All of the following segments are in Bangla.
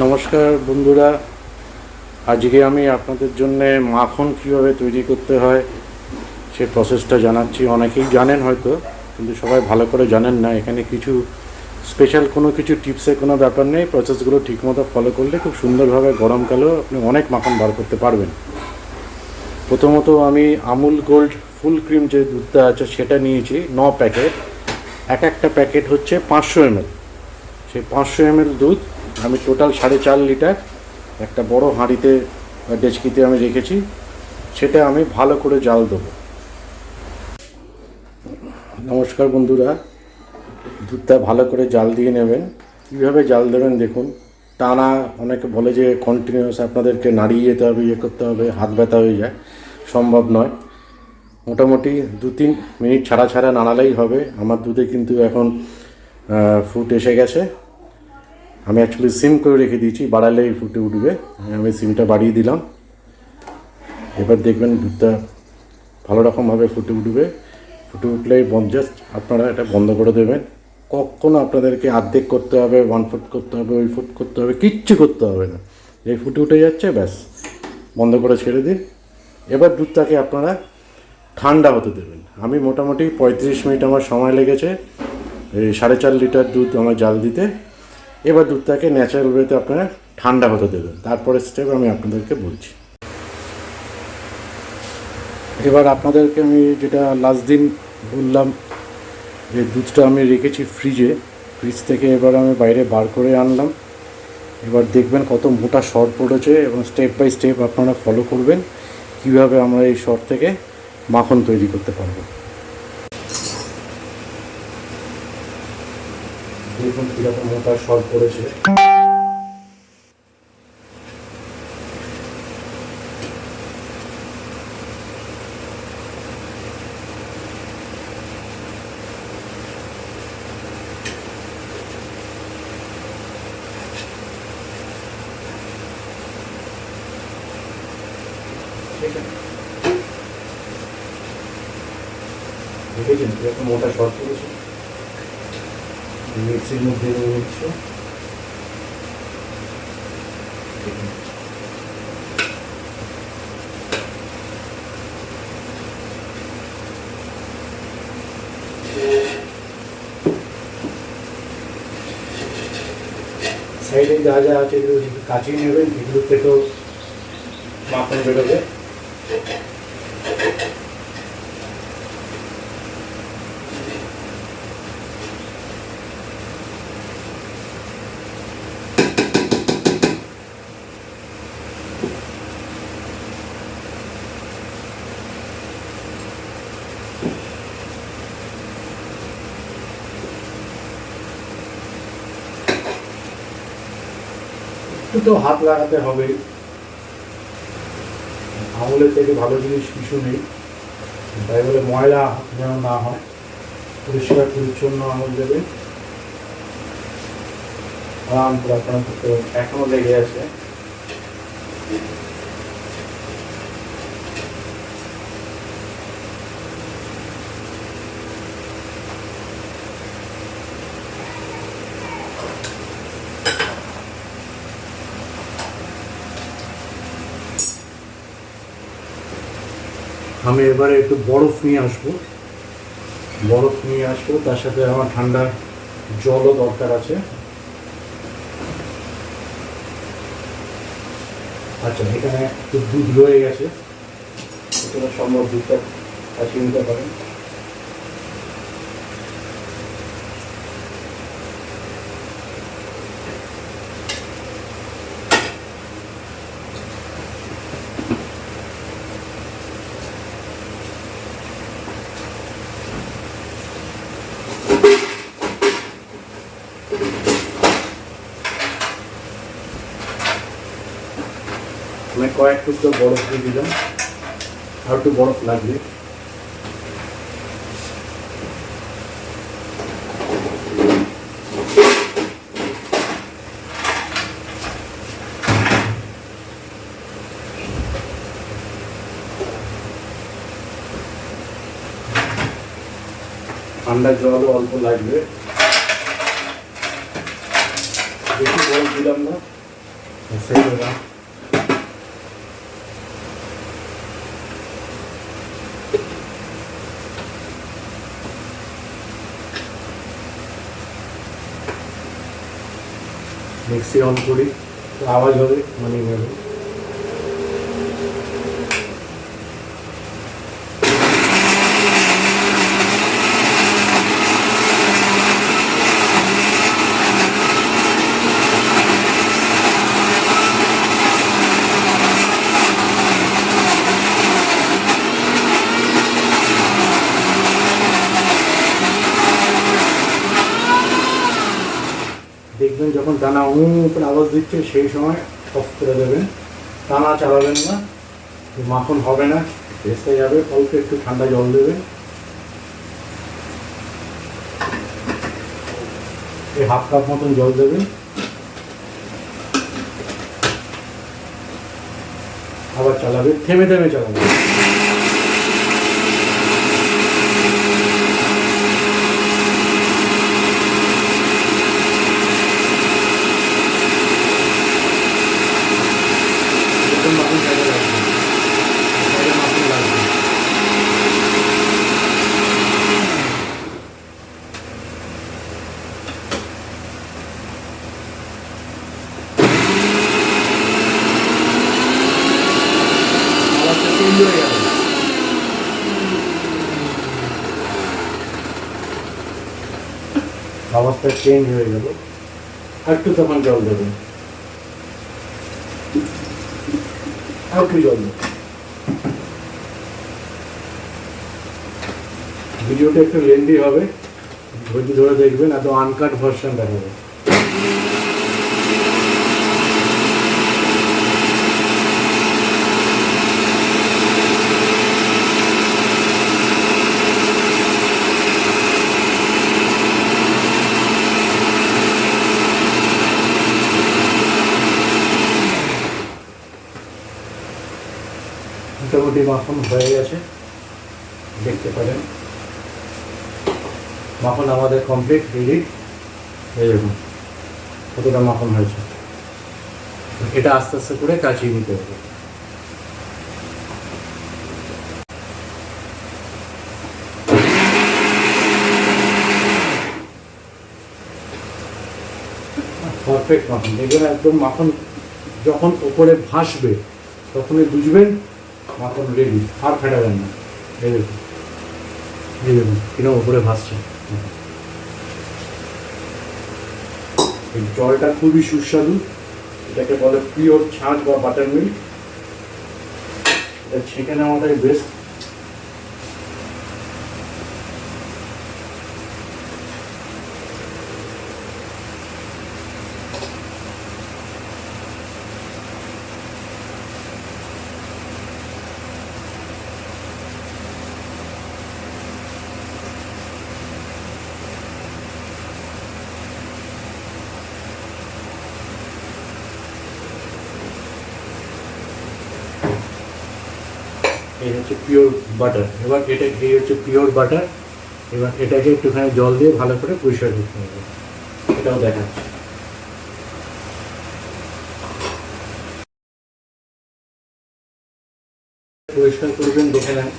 নমস্কার বন্ধুরা, আজকে আমি আপনাদের জন্য মাখন কীভাবে তৈরি করতে হয় সে প্রসেসটা জানাচ্ছি। অনেকেই জানেন হয়তো, কিন্তু সবাই ভালো করে জানেন না। এখানে কিছু স্পেশাল কোনো কিছু টিপসের কোনো ব্যাপার নেই। প্রসেসগুলো ঠিকমতো ফলো করলে খুব সুন্দরভাবে গরমকালেও আপনি অনেক মাখন বার করতে পারবেন। প্রথমত আমি আমুল গোল্ড ফুল ক্রিম যে দুধটা আছে সেটা নিয়েছি 9 প্যাকেট। একটা প্যাকেট হচ্ছে 500 ml। সেই 500 ml দুধ আমি টোটাল 4.5 লিটার একটা বড় হাঁড়িতে ডেচকিতে আমি রেখেছি। সেটা আমি ভালো করে জাল দেবো। নমস্কার বন্ধুরা, দুধটা ভালো করে জাল দিয়ে নেবেন। কীভাবে জাল দেবেন দেখুন। টানা, অনেকে বলে যে কন্টিনিউয়াস আপনাদেরকে নাড়িয়ে যেতে হবে, ইয়ে করতে হবে, হাত ব্যথা হয়ে যায়, সম্ভব নয়। মোটামুটি 2-3 মিনিট ছাড়া ছাড়া নাড়ালেই হবে। আমার দুধে কিন্তু এখন ফুট এসে গেছে। আমি অ্যাকচুয়ালি সিম করে রেখে দিয়েছি, বাড়ালেই ফুটে উঠবে। আমি সিমটা বাড়িয়ে দিলাম। এবার দেখবেন দুধটা ভালো রকমভাবে ফুটে উঠবে। ফুটে উঠলেই জাস্ট আপনারা এটা বন্ধ করে দেবেন। কখনো আপনাদেরকে অর্ধেক করতে হবে, 1 ফুট করতে হবে, ওই ফুট করতে হবে, কিচ্ছু করতে হবে না। এই ফুটে উঠে যাচ্ছে, ব্যাস বন্ধ করে ছেড়ে দিন। এবার দুধটাকে আপনারা ঠান্ডা হতে দেবেন। আমি মোটামুটি 35 মিনিট আমার সময় লেগেছে এই 4.5 লিটার দুধ আমার জাল দিতে। এবার দুধটাকে ন্যাচারাল ওয়েতে আপনারা ঠান্ডা হতে দেবেন। তারপরে স্টেপ আমি আপনাদেরকে বলছি। এবার আপনাদেরকে আমি যেটা লাস্ট দিন বললাম, যে দুধটা আমি রেখেছি ফ্রিজ থেকে এবার আমি বাইরে বার করে আনলাম। এবার দেখবেন কত মোটা সর পড়েছে, এবং স্টেপ বাই স্টেপ আপনারা ফলো করবেন কীভাবে আমরা এই সর থেকে মাখন তৈরি করতে পারবো। দেখুন কীরকম মোটা সর পড়েছে। দেখেছেন কীরকম মোটা সর পড়েছে। মিক্সির মধ্যে নিয়ে নিচ্ছি। সাইডে যা যা আছে এগুলো কাচিয়ে নেবেন, এগুলো থেকেও মাখন বেরোবে। একটু তো হাত লাগাতে হবে, আমুলের থেকে ভালো জিনিস কিছু নেই। তাই বলে ময়লা যেন না হয়, পরিষ্কার পরিচ্ছন্ন আমুল দেবে। আরাম করে আপনার এখনো লেগে আছে। আমি এবারে একটু বরফ নিয়ে আসবো, তার সাথে আমার ঠান্ডা জলও দরকার আছে। আচ্ছা, এখানে একটু দুধ রয়ে গেছে, যতটা সম্ভব দুধটা কাটিয়ে নিতে পারেন। আমি কয়েক টুকরো বরফ দিয়ে দিলাম, আর একটু বরফ লাগবে। ঠান্ডা জলও অল্প লাগবে, বেশি বরফ দিলাম না। सही होगा। मिक्सी ऑन करी तो आवाज हो मानी भावे দেখবেন যখন দানা করে আওয়াজ দিচ্ছে সেই সময় অফ করে দেবেন, টানা চালাবেন না, মাখন হবে না, ভেসে যাবে। অল্প একটু ঠান্ডা জল দেবেন, এই হাফ কাপ মতন জল দেবেন, আবার চালাবেন, থেমে থেমে চালাবেন। আওয়াজটা চেঞ্জ হয়ে গেল, একটু তখন জল দেবেন, একটু জল দেবেন। ভিডিওটা একটু লেন্দি হবে, ধৈর্য ধরে দেখবেন, এত আনকাট ভার্সন দেখাবে। মোটামুটি মাখন হয়ে গেছে, দেখতে পারেন মাখন আমাদের কমপ্লিট রেডি। এই দেখুন কতটা মাখন হয়েছে। এটা আস্তে আস্তে করে কাচিয়ে নিতে হবে। পারফেক্ট মাখন, দেখবেন একদম মাখন যখন ওপরে ভাসবে তখনই বুঝবেন মাখন রেডি, আর ফেটাবেন না। এই দেখুন, এই দেখুন কিরকম ওপরে ভাসছে। এই জলটা খুবই সুস্বাদু, এটাকে বলে পিওর ছাঁচ বা বাটার মিল্ক। এটা ছেঁকে নেওয়াটাই বেস্ট। এই হচ্ছে পিওর বাটার। এবার এটা এই হচ্ছে পিওর বাটার। এবার এটাকে একটুখানি জল দিয়ে ভালো করে পরিষ্কার করতে হবে, এটাও দেখাচ্ছি। পরিষ্কার করবেন, দেখে নেন।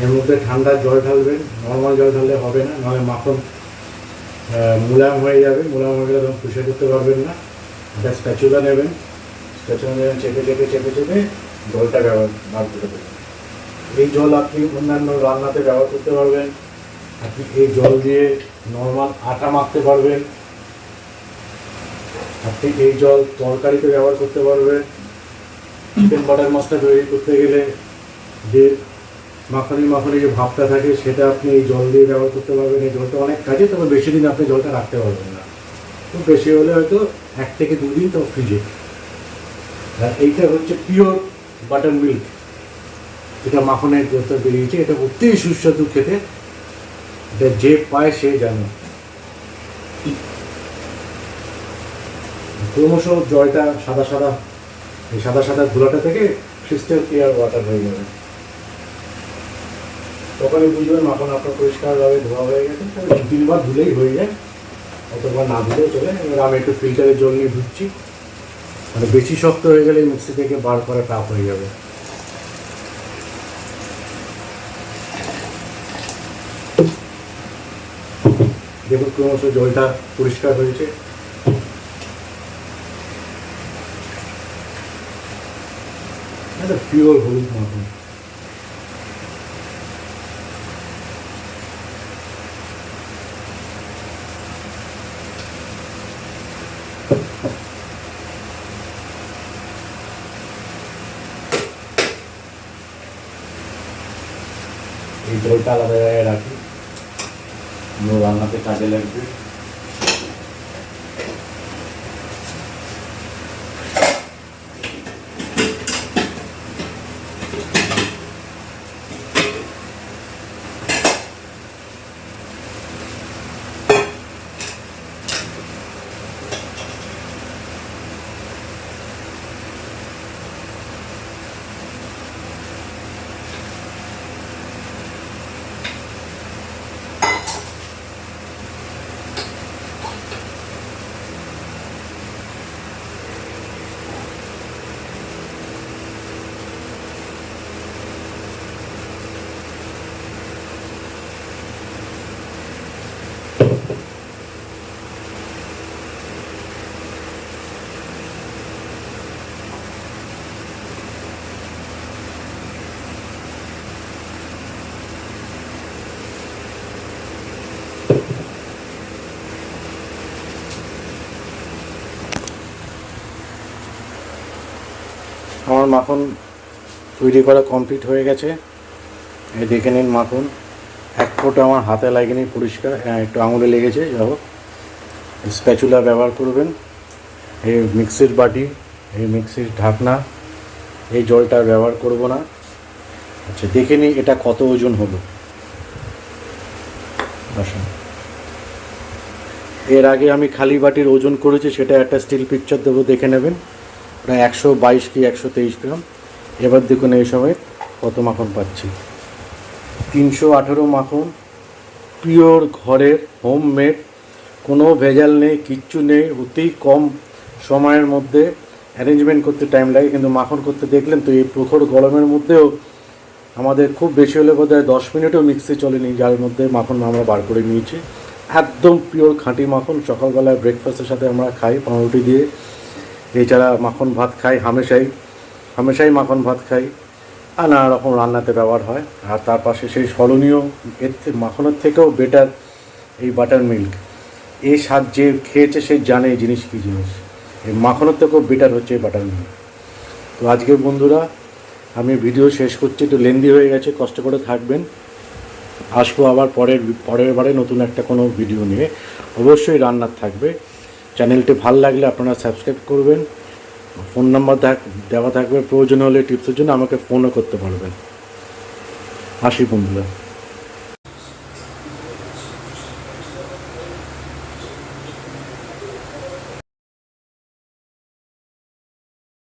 এর মধ্যে ঠান্ডা জল ঢালবেন, নর্মাল জল ঢাললে হবে না, নাহলে মাখন মুলায়ম হয়ে যাবে। মুলায়ম হয়ে গেলে তখন পরিষ্কার করতে পারবেন না। একটা স্প্যাচুলা নেবেন, স্প্যাচুলা নেবেন, চেপে চেপে চেপে চেপে জলটা বার করে দেবেন। এই জল আপনি অন্যান্য রান্নাতে ব্যবহার করতে পারবেন। আপনি এই জল দিয়ে নর্মাল আটা মাখতে পারবেন। আপনি এই জল তরকারিতে ব্যবহার করতে পারবেন। চিকেন বাটার মশলা তৈরি করতে গেলে যে মাখনি মাখনি যে ভাবটা থাকে সেটা আপনি এই জল দিয়ে ব্যবহার করতে পারবেন। এই জলটা অনেক কাজে, তবে বেশি দিন আপনি জলটা রাখতে পারবেন না, খুব বেশি হলে হয়তো 1 থেকে 2 দিন তো ফ্রিজে। আর এইটা হচ্ছে পিওর বাটার মিল্ক, এটা মাখনের জলটা বেরিয়েছে। এটা অতি সুস্বাদু খেতে, এটা যে পায় সে জানে। ক্রমশ জলটা সাদা সাদা, এই সাদা সাদা ধুলাটা থেকে ক্রিস্টাল ক্লিয়ার ওয়াটার হয়ে যাবে। তখনই বুঝবেন মাখন আপনার পরিষ্কারভাবে ধোয়া হয়ে গেছে। 2-3 বার ধুলেই হয়ে যায়, অতবার না দিলেও চলে। এবার আমি একটু ফিল্টারের জল নিয়ে ধুচ্ছি, মানে বেশি শক্ত হয়ে গেলে মিক্সি থেকে বার করা টাফ হয়ে যাবে। দেখুন ক্রমশ জলটা পরিষ্কার হয়েছে। এটা পিওর হলুদ মাখন। এই জলটা আলাদা জায়গায় রাখি, রান্নাতে কাজে লাগবে। আমার মাখন তৈরি করা কমপ্লিট হয়ে গেছে। এই দেখে নিন মাখন, এক ফোঁটা আমার হাতে লাগেনি, পরিষ্কার। হ্যাঁ, একটু আঙুলে লেগেছে, যা হোক। স্প্যাচুলা ব্যবহার করবেন। এই মিক্সির বাটি, এই মিক্সির ঢাকনা, এই জলটা ব্যবহার করব না। আচ্ছা, দেখে নিই এটা কত ওজন হলো। আসুন, এর আগে আমি খালি বাটির ওজন করেছি, সেটা একটা স্টিল পিকচার দেবো, দেখে নেবেন। প্রায় 122 কি 123 গ্রাম। এবার দেখুন এই সময় কত মাখন পাচ্ছি। 318 মাখন, পিওর ঘরের হোমমেড, কোনো ভেজাল নেই, কিচ্ছু নেই। অতি কম সময়ের মধ্যে অ্যারেঞ্জমেন্ট করতে টাইম লাগে, কিন্তু মাখন করতে দেখলেন তো এই প্রখর গরমের মধ্যেও আমাদের খুব বেশি হলে বোধহয় 10 মিনিটও মিক্সি চলেনি, যার মধ্যে মাখন আমরা বার করে নিয়েছি। একদম পিওর খাঁটি মাখন। সকালবেলায় ব্রেকফাস্টের সাথে আমরা খাই পাউরুটি দিয়ে। এছাড়া মাখন ভাত খাই, হামেশাই মাখন ভাত খাই, আর নানা রকম রান্নাতে ব্যবহার হয়। আর তার পাশে সেই স্মরণীয়, মাখনের থেকেও বেটার এই বাটার মিল্ক। এই স্বাদ যে খেয়েছে সে জানে এই জিনিস কী জিনিস। এই মাখনের থেকেও বেটার হচ্ছে এই বাটার মিল্ক। তো আজকে বন্ধুরা আমি ভিডিও শেষ করছি, একটু লেন্দি হয়ে গেছে, কষ্ট করে থাকবেন। আসবো আবার পরের বারে নতুন একটা কোনো ভিডিও নিয়ে, অবশ্যই রান্নার থাকবে। চ্যানেলটি ভালো লাগলে আপনারা সাবস্ক্রাইব করবেন। ফোন নাম্বার দেওয়া থাকবে, প্রয়োজন হলে টিপসের জন্য আমাকে ফোনও করতে পারবেন। আসি বন্ধুরা।